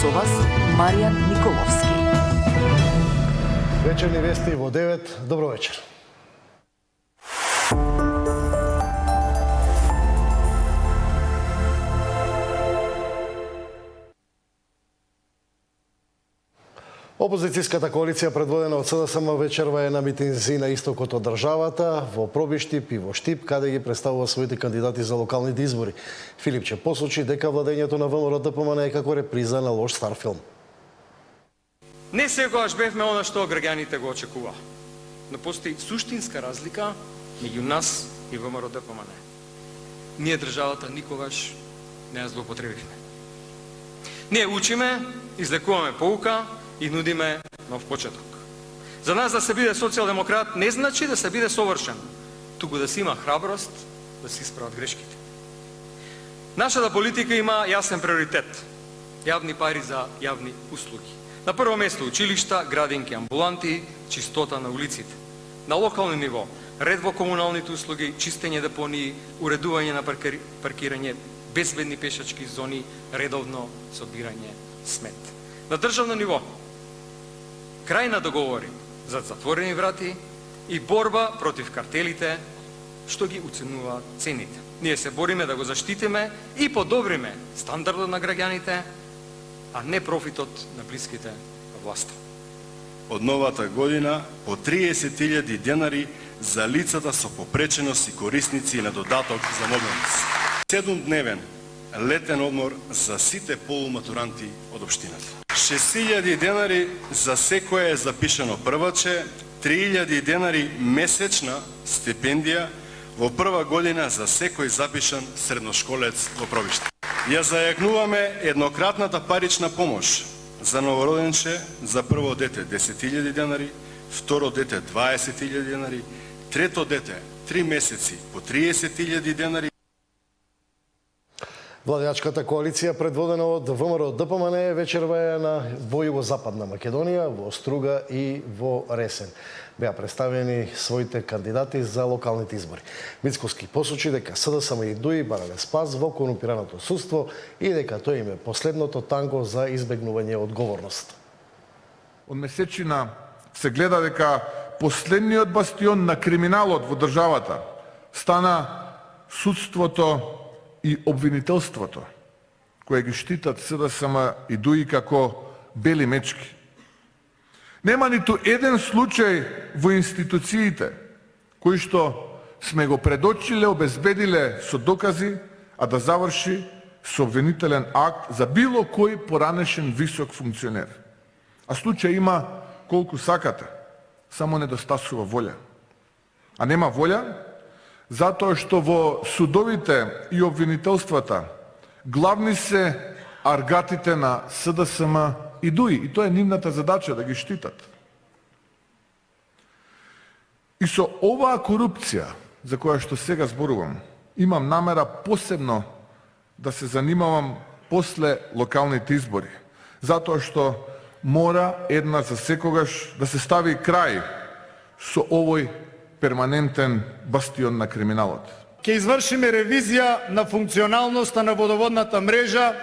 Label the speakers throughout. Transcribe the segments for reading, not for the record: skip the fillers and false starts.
Speaker 1: Со вас Маријан Николовски.
Speaker 2: Вечерни вести во 9. Добро вечер. Опозицијската коалиција предводена од СДСМ вечерва е на митинзи на истокот од државата, во Пробиштип и во Штип, каде ги представува своите кандидати за локалните избори. Филипче посочи дека владењето на ВМРО-ДПМН е како реприза на лош стар филм.
Speaker 3: Не секогаш бевме она што граѓаните го очекува. Но постои суштинска разлика меѓу нас и ВМРО-ДПМН. Ние државата никогаш не ја злоупотребивме. Ние учиме, излекуваме поука и нудиме нов почеток. За нас да се биде социјалдемократ не значи да се биде совршен, туку да се има храброст да се исправат грешките. Нашата политика има јасен приоритет. Јавни пари за јавни услуги. На прво место училишта, градинки, амбуланти, чистота на улиците. На локално ниво ред во комуналните услуги, чистење депонии, уредување на паркирање, безбедни пешачки зони, редовно собирање смет. На државно ниво крај на договори за затворени врати и борба против картелите што ги уценуваат цените. Ние се бориме да го заштитиме и подобриме стандардот на граѓаните, а не профитот на блиските на власта.
Speaker 4: Од новата година по 30.000 денари за лицата со попреченост и корисници на додаток за мобилност. 7-дневен летен одмор за сите полуматуранти од општината. 6.000 денари за секое запишано прваче, 3.000 денари месечна стипендија во прва година за секој запишан средношколец во Пробиште. Ја зајакнуваме еднократната парична помош за новороденче, за прво дете 10.000 денари, второ дете 20.000 денари, трето дете 3 месеци по 30.000 денари.
Speaker 2: Владеачката коалиција предводена од ВМРО-ДПМН вечерва е во Југозападна Македонија, во Струга и во Ресен. Беа представени своите кандидати за локалните избори. Мицковски посочи дека СДСМ и ДУИ барале спас во корумпираното судство и дека тој им е последното танго за избегнување одговорност.
Speaker 5: Од месечина се гледа дека последниот бастион на криминалот во државата стана судството и обвинителството, кои ги штитат СДСМ и ДУИ како бели мечки. Нема ниту еден случај во институциите кои што сме го предочиле, обезбедиле со докази, а да заврши со обвинителен акт за било кој поранешен висок функционер. А случај има колку сакате, само недостасува волја. А нема волја затоа што во судовите и обвинителствата главни се аргатите на СДСМ и ДУИ, и тоа е нивната задача да ги штитат. И со оваа корупција, за која што сега зборувам, имам намера посебно да се занимавам после локалните избори, затоа што мора една за секогаш да се стави крај со овој перманентен бастион на криминалот.
Speaker 6: Ќе извршиме ревизија на функционалноста на водоводната мрежа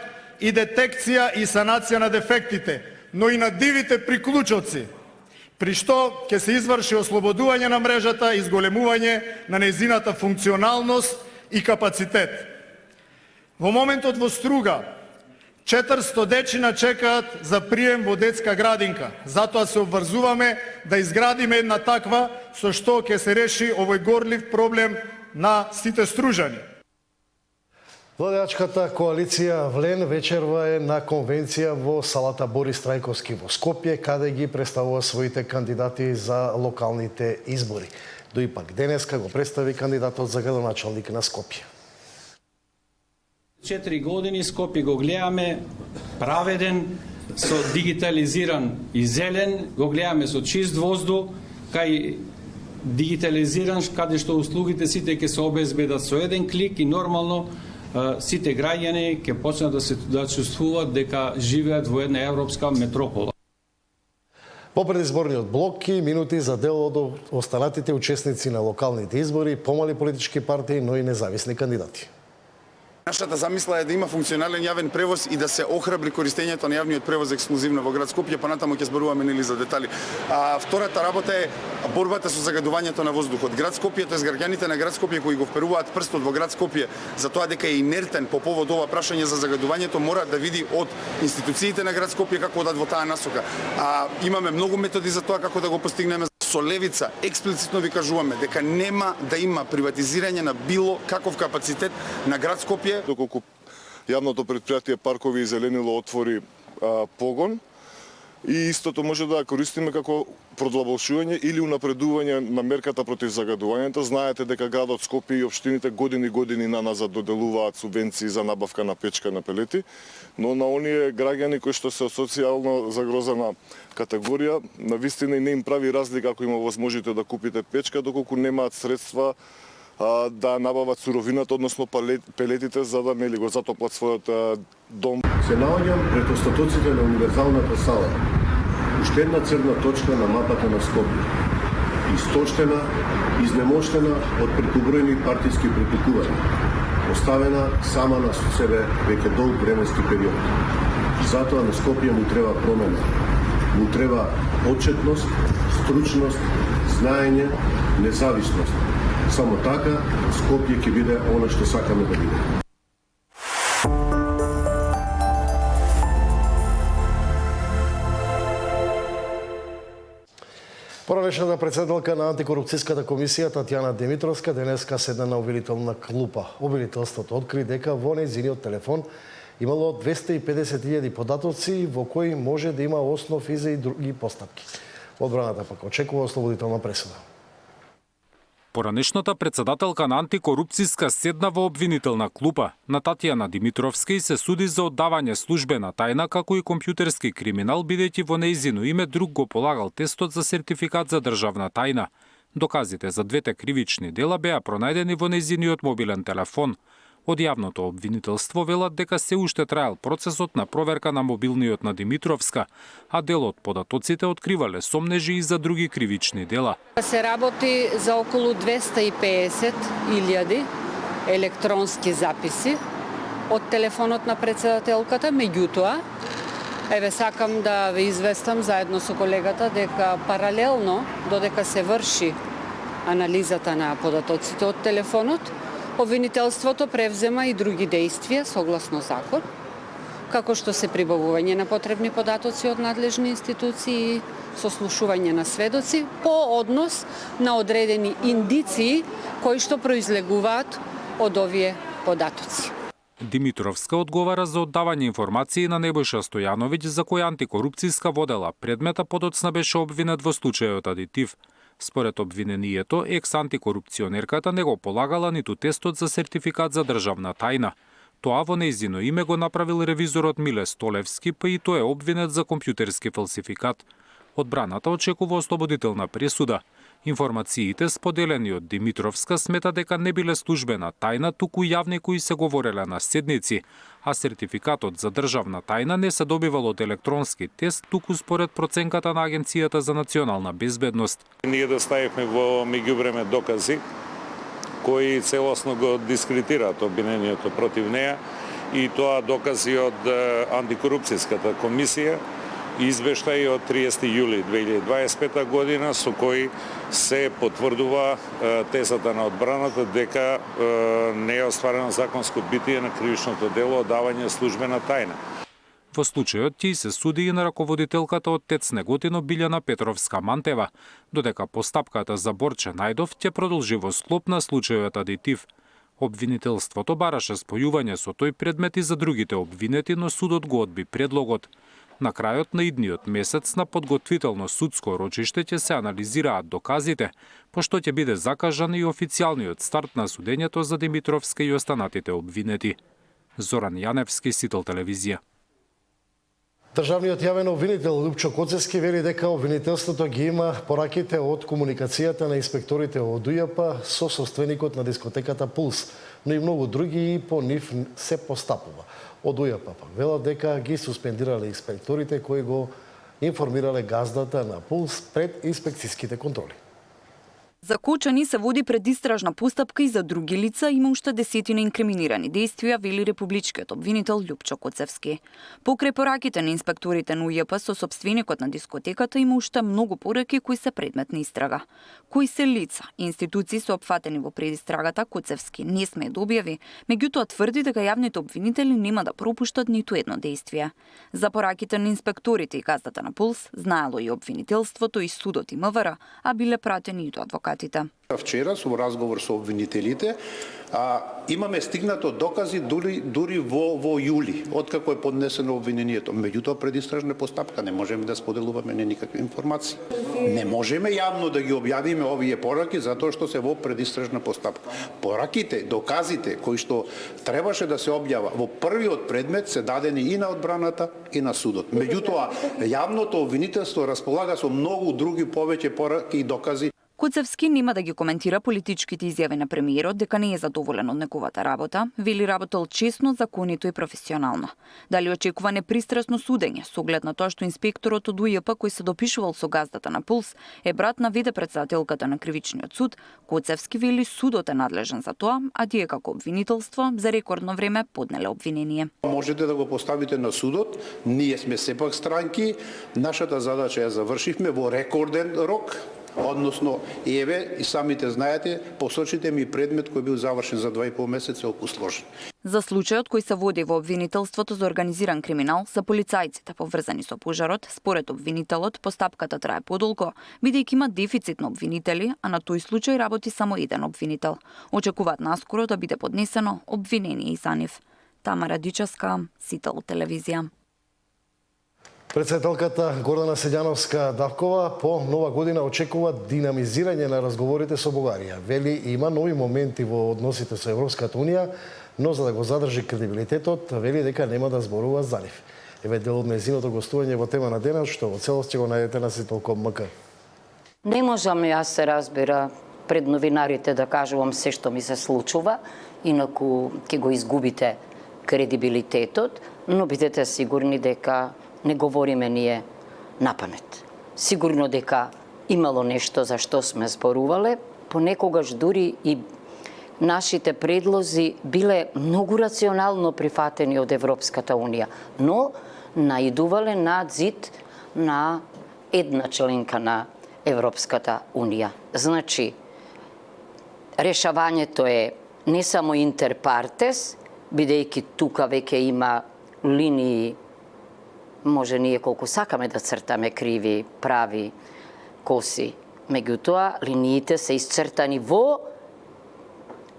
Speaker 6: и детекција и санација на дефектите, но и на дивите приклучоци, при што ќе се изврши ослободување на мрежата и зголемување на нејзината функционалност и капацитет. Во моментот во Струга 400 дечина чекаат за прием во детска градинка. Затоа се обврзуваме да изградиме една таква со што ќе се реши овој горлив проблем на сите стружани.
Speaker 2: Владеачката коалиција ВЛЕН вечерва е на конвенција во салата Борис Трајковски во Скопје, каде ги представува своите кандидати за локалните избори. До пак денеска го представи кандидатот за градоначалник на Скопје.
Speaker 7: 4 години Скопје го гледаме праведен, со дигитализиран и зелен, го гледаме со чист воздух, кај дигитализиран, каде што услугите сите ќе се обезбедат со еден клик и нормално сите граѓани ќе почнат да чувствуваат дека живеат во една европска метропола.
Speaker 2: По предизборниот блок и минути за дел од останатите учесници на локалните избори, помали политички партии, но и независни кандидати.
Speaker 8: Нашата замисла е да има функционален јавен превоз и да се охрабри користењето на јавниот превоз ексклузивно во град Скопје, понатаму ќе зборуваме нели за детали. Втората работа е борбата со загадувањето на воздухот. Град Скопје, тоест граѓаните на град Скопје кои го вперуваат прстот во град Скопје за тоа дека е инертен по повод ова прашање за загадувањето, мора да види од институциите на град Скопје како одат во таа насока. Имаме многу методи за тоа како да го постигнеме. Со левица експлицитно ви кажуваме дека нема да има приватизирање на било каков капацитет на град Скопје.
Speaker 9: Доколку јавното предпријатие Паркови и Зеленило отвори погон, и истото може да користиме како продлабошување или унапредување на мерката против загадувањето. Знаете дека градот Скопје и општините години наназад доделуваат субвенции за набавка на печка на пелети, но на оние граѓани кои што се од социјално загрозена категорија, навистина и не им прави разлика ако има возможите да купите печка, доколку немаат средства да набават суровината, односно пелетите, за да нели го затоплат својот дом.
Speaker 10: Се наоѓам пред остатоците на универзалната сала, уште една црна точка на мапата на Скопје. Истоштена, изнемоштена од прекубројни партиски притикувања, оставена сама на себе веќе долг временски период. Затоа на Скопје му треба промена. Му треба отчетност, стручност, знаење, независност. Само така Скопје ќе биде она што сакаме да биде.
Speaker 2: Поранешната председателка на антикорупцијската комисија Татјана Димитровска денеска седна на обвинителна клупа. Обвинителството откри дека во нејзиниот телефон имало 250.000 податоци во кои може да има основ и за и други постапки. Одбраната пак очекува ослободителна пресуда.
Speaker 11: Поранешната председателка на антикорупцијска седна во обвинителна клупа на Татјана Димитровска и се суди за оддавање службена тајна како и компјутерски криминал, бидејќи во нејзино име друг го полагал тестот за сертификат за државна тајна. Доказите за двете кривични дела беа пронајдени во нејзиниот мобилен телефон. Од јавното обвинителство велат дека се уште траел процесот на проверка на мобилниот на Димитровска, а дел од податоците откривале сомнежи и за други кривични дела.
Speaker 12: Се работи за околу 250.000 електронски записи од телефонот на председателката, меѓутоа, сакам да ве известам заедно со колегата дека паралелно додека се врши анализата на податоците од телефонот, обвинителството превзема и други действија согласно закон, како што се прибавување на потребни податоци од надлежни институции и сослушување на сведоци по однос на одредени индиции кои што произлегуваат од овие податоци.
Speaker 11: Димитровска одговара за оддавање информации на Небојша Стојановиќ, за која антикорупцијска водела предмета подоцна беше обвинет во случајот Адитив. Според обвинението, екс-антикорупционерката не го полагала ниту тестот за сертификат за државна тајна. Тоа во нејзино име го направил ревизорот Миле Столевски, па и тој е обвинет за компјутерски фалсификат. Одбраната очекува ослободителна пресуда. Информациите споделени од Димитровска смета дека не биле службена тајна, туку јавни кои се говореле на седници, а сертификатот за државна тајна не се добивал од електронски тест, туку според проценката на Агенцијата за национална безбедност.
Speaker 13: Ние доставивме во меѓувреме докази кои целосно го дискредитираат обвинението против неа, и тоа докази од антикорупцијската комисија, извештај од 30 јули 2025 година со кој се потврдува тезата на одбраната дека не е остварено законско битие на кривичното дело оддавање службена тајна.
Speaker 11: Во случајот ќе се суди и на раководителката од ТЕЦ Неготино Билјана Петровска-Мантева, додека постапката за Борче Најдов ќе продолжи во склоп на случајот Адитив. Обвинителството бараше спојување со тој предмет и за другите обвинети, но судот го одби предлогот. На крајот на идниот месец на подготвително судско рочиште ќе се анализираат доказите, пошто ќе биде закажан и официјалниот старт на судењето за Димитровска и останатите обвинети. Зоран Јаневски, Сител телевизија.
Speaker 2: Државниот јавен обвинител Лупчо Коцевски вели дека обвинителството ги има пораките од комуникацијата на инспекторите од УЈП со собственикот на дискотеката Пулс, но и многу други и по нив се постапува. Од УЈП пак велат дека ги суспендирале инспекторите кои го информирале газдата на Пулс пред инспекцијските контроли.
Speaker 14: За Кочани се води предистражна постапка и за други лица, има уште десетина инкриминирани действија, вели републичкиот обвинител Љупчо Коцевски. Покрај пораките на инспекторите на УЈП со сопственикот на дискотеката има уште многу пораки кои се предмет на истрага. Кои се лица, институции се опфатени во предистрагата, Коцевски не сме да објави, меѓутоа тврди дека јавните обвинители нема да пропуштат ниту едно действие. За пораките на инспекторите и газдата на Пулс знаело и обвинителството и судот и МВР, а биле пратени и до адвокатите.
Speaker 15: Вчера со разговор со обвинителите имаме стигнато докази дури во јули, откако е поднесено обвинението. Меѓутоа предистражна постапка не можеме да споделуваме никакви информации. Не можеме јавно да ги објавиме овие пораки затоа што се во предистражна постапка. Пораките, доказите кои што требаше да се објава во првиот предмет се дадени и на одбраната и на судот. Меѓутоа јавното обвинителство располага со многу други повеќе пораки и докази.
Speaker 14: Коцевски нема да ги коментира политичките изјави на премиерот дека не е задоволен од неговата работа, вели работел честно, законито и професионално. Дали очекува непристрасно судење, со оглед на тоа што инспекторот од УЈП кој се допишувал со газдата на Пулс е брат на вице-претседателката на Кривичниот суд, Коцевски вели судот е надлежен за тоа, а тие како обвинителство за рекордно време поднеле обвинение.
Speaker 15: Можете да го поставите на судот, ние сме сепак странки, нашата задача ја завршивме во рекорден рок. Односно, еве, и самите знаете, посочите ми предмет кој бил завршен за 2,5 месеци, колку сложен.
Speaker 14: За случајот кој се води во обвинителството за организиран криминал, за полицајците поврзани со пожарот, според обвинителот, постапката трае подолго, бидејќи има дефицит на обвинители, а на тој случај работи само еден обвинител. Очекуваат наскоро да биде поднесено обвинение и за нив. Тамара Дичевска, Сител телевизија.
Speaker 2: Председателката Гордана Седјановска-Давкова по нова година очекува динамизирање на разговорите со Бугарија. Вели има нови моменти во односите со Европската Унија, но за да го задржи кредибилитетот, вели дека нема да зборува за нив. Еве дел од нејзиното гостување во тема на денот, што во целост ќе го најдете на Сител.мк.
Speaker 16: Не можам јас се разбира пред новинарите да кажувам се што ми се случува, инаку ќе го изгубите кредибилитетот, но бидете сигурни дека не говориме ние напамет. Сигурно дека имало нешто за што сме зборувале, понекогаш дури и нашите предлози биле многу рационално прифатени од Европската Унија, но наидувале на зид на една членка на Европската Унија. Значи, решавањето е не само интерпартес, бидејќи тука веќе има линии, може ние колку сакаме да цртаме криви, прави, коси. Меѓутоа, линиите се исцртани во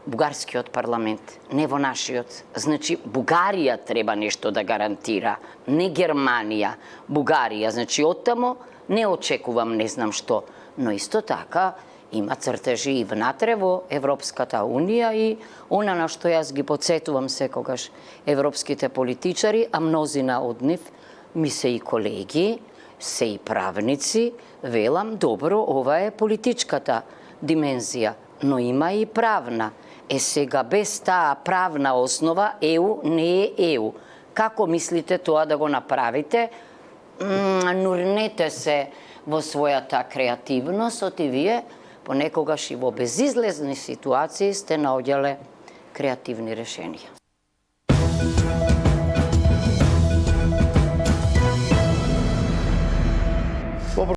Speaker 16: бугарскиот парламент, не во нашиот. Значи, Бугарија треба нешто да гарантира, не Германија, Бугарија. Значи, оттамо не очекувам не знам што, но исто така има цртежи и внатре во Европската Унија и она на што јас ги подсетувам секогаш европските политичари, а мнозина од нив ми се и колеги, се и правници, велам, добро, ова е политичката димензија, но има и правна. Сега без таа правна основа ЕУ не е ЕУ. Како мислите тоа да го направите? Нурнете се во својата креативност, и вие понекогаш и во безизлезни ситуации сте наоѓале креативни решенија.